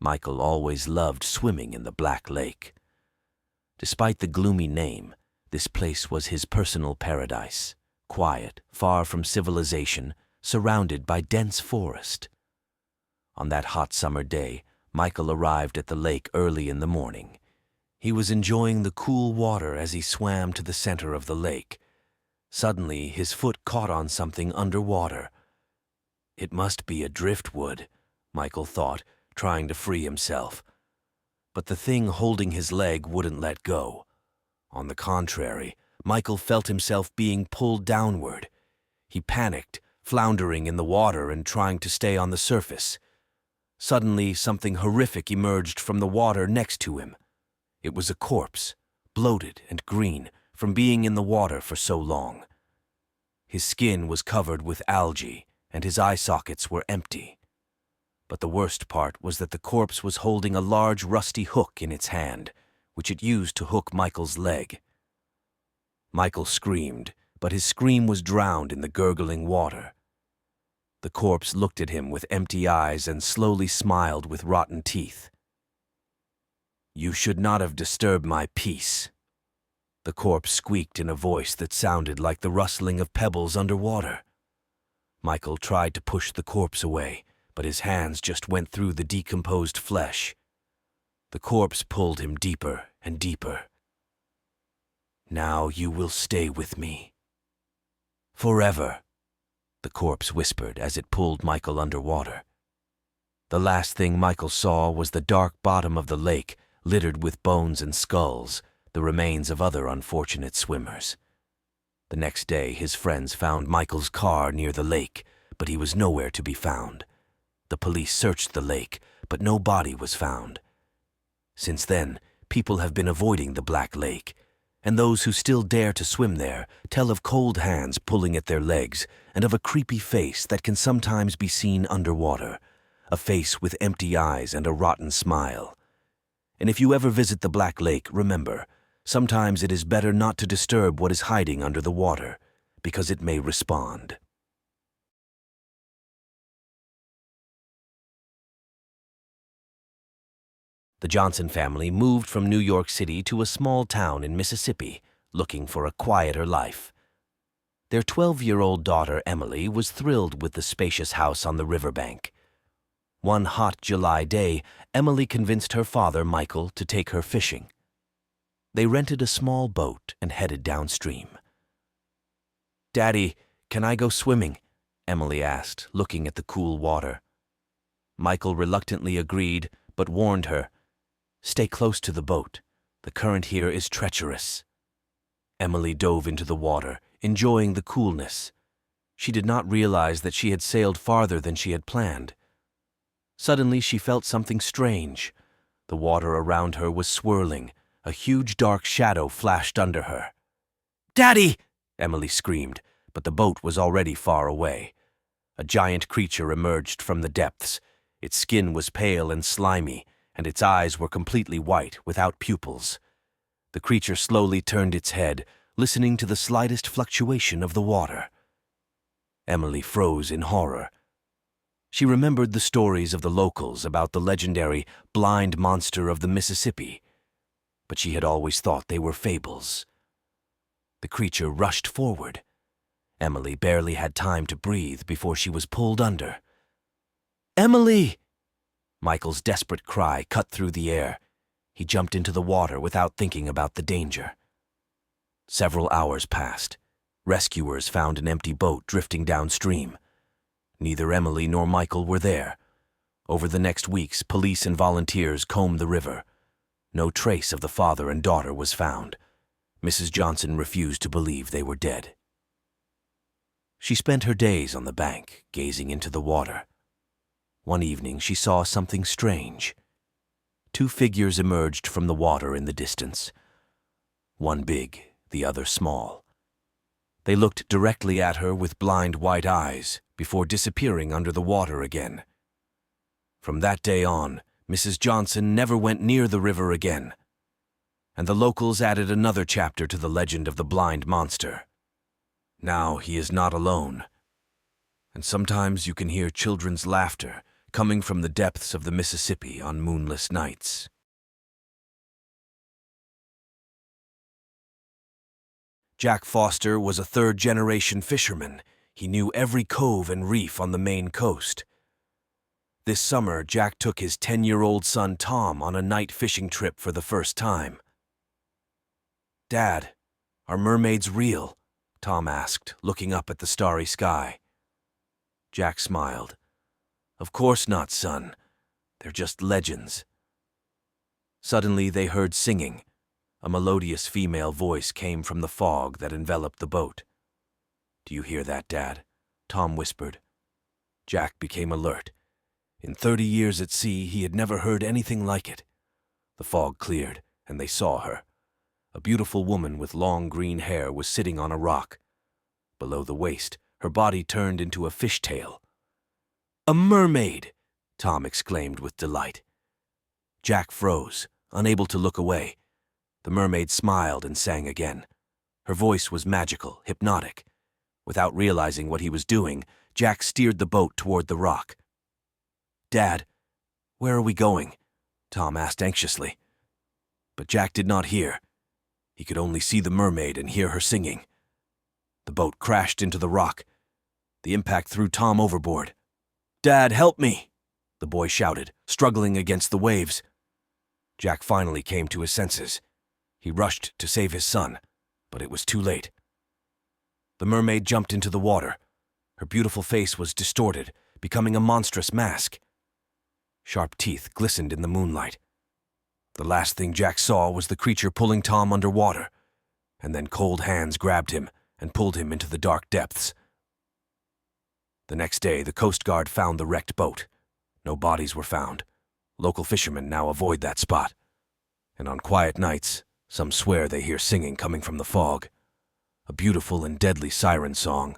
Michael always loved swimming in the Black Lake. Despite the gloomy name, this place was his personal paradise, quiet, far from civilization, surrounded by dense forest. On that hot summer day, Michael arrived at the lake early in the morning. He was enjoying the cool water as he swam to the center of the lake. Suddenly, his foot caught on something underwater. It must be a driftwood, Michael thought, trying to free himself. But the thing holding his leg wouldn't let go. On the contrary, Michael felt himself being pulled downward. He panicked, floundering in the water and trying to stay on the surface. Suddenly, something horrific emerged from the water next to him. It was a corpse, bloated and green from being in the water for so long. His skin was covered with algae, and his eye sockets were empty. But the worst part was that the corpse was holding a large rusty hook in its hand, which it used to hook Michael's leg. Michael screamed, but his scream was drowned in the gurgling water. The corpse looked at him with empty eyes and slowly smiled with rotten teeth. "You should not have disturbed my peace." The corpse squeaked in a voice that sounded like the rustling of pebbles underwater. Michael tried to push the corpse away, but his hands just went through the decomposed flesh. The corpse pulled him deeper and deeper. "Now you will stay with me. Forever," the corpse whispered as it pulled Michael underwater. The last thing Michael saw was the dark bottom of the lake, littered with bones and skulls, the remains of other unfortunate swimmers. The next day, his friends found Michael's car near the lake, but he was nowhere to be found. The police searched the lake, but no body was found. Since then, people have been avoiding the Black Lake, and those who still dare to swim there tell of cold hands pulling at their legs and of a creepy face that can sometimes be seen underwater, a face with empty eyes and a rotten smile. And if you ever visit the Black Lake, remember, sometimes it is better not to disturb what is hiding under the water, because it may respond. The Johnson family moved from New York City to a small town in Mississippi, looking for a quieter life. Their 12-year-old daughter, Emily, was thrilled with the spacious house on the riverbank. One hot July day, Emily convinced her father, Michael, to take her fishing. They rented a small boat and headed downstream. "Daddy, can I go swimming?" Emily asked, looking at the cool water. Michael reluctantly agreed, but warned her, "Stay close to the boat. The current here is treacherous." Emily dove into the water, enjoying the coolness. She did not realize that she had sailed farther than she had planned. Suddenly, she felt something strange. The water around her was swirling. A huge dark shadow flashed under her. "Daddy!" Emily screamed, but the boat was already far away. A giant creature emerged from the depths. Its skin was pale and slimy, and its eyes were completely white, without pupils. The creature slowly turned its head, listening to the slightest fluctuation of the water. Emily froze in horror. She remembered the stories of the locals about the legendary blind monster of the Mississippi, but she had always thought they were fables. The creature rushed forward. Emily barely had time to breathe before she was pulled under. "Emily!" Michael's desperate cry cut through the air. He jumped into the water without thinking about the danger. Several hours passed. Rescuers found an empty boat drifting downstream. Neither Emily nor Michael were there. Over the next weeks, police and volunteers combed the river. No trace of the father and daughter was found. Mrs. Johnson refused to believe they were dead. She spent her days on the bank, gazing into the water. One evening, she saw something strange. Two figures emerged from the water in the distance. One big, the other small. They looked directly at her with blind white eyes before disappearing under the water again. From that day on, Mrs. Johnson never went near the river again. And the locals added another chapter to the legend of the blind monster. Now he is not alone. And sometimes you can hear children's laughter coming from the depths of the Mississippi on moonless nights. Jack Foster was a third-generation fisherman. He knew every cove and reef on the Maine coast. This summer, Jack took his 10-year-old son Tom on a night fishing trip for the first time. "Dad, are mermaids real?" Tom asked, looking up at the starry sky. Jack smiled. "Of course not, son. They're just legends." Suddenly they heard singing. A melodious female voice came from the fog that enveloped the boat. "Do you hear that, Dad?" Tom whispered. Jack became alert. In 30 years at sea, he had never heard anything like it. The fog cleared, and they saw her. A beautiful woman with long green hair was sitting on a rock. Below the waist, her body turned into a fishtail. "A mermaid!" Tom exclaimed with delight. Jack froze, unable to look away. The mermaid smiled and sang again. Her voice was magical, hypnotic. Without realizing what he was doing, Jack steered the boat toward the rock. "Dad, where are we going?" Tom asked anxiously. But Jack did not hear. He could only see the mermaid and hear her singing. The boat crashed into the rock. The impact threw Tom overboard. "Dad, help me!" the boy shouted, struggling against the waves. Jack finally came to his senses. He rushed to save his son, but it was too late. The mermaid jumped into the water. Her beautiful face was distorted, becoming a monstrous mask. Sharp teeth glistened in the moonlight. The last thing Jack saw was the creature pulling Tom underwater, and then cold hands grabbed him and pulled him into the dark depths. The next day, the Coast Guard found the wrecked boat. No bodies were found. Local fishermen now avoid that spot. And on quiet nights, some swear they hear singing coming from the fog. A beautiful and deadly siren song,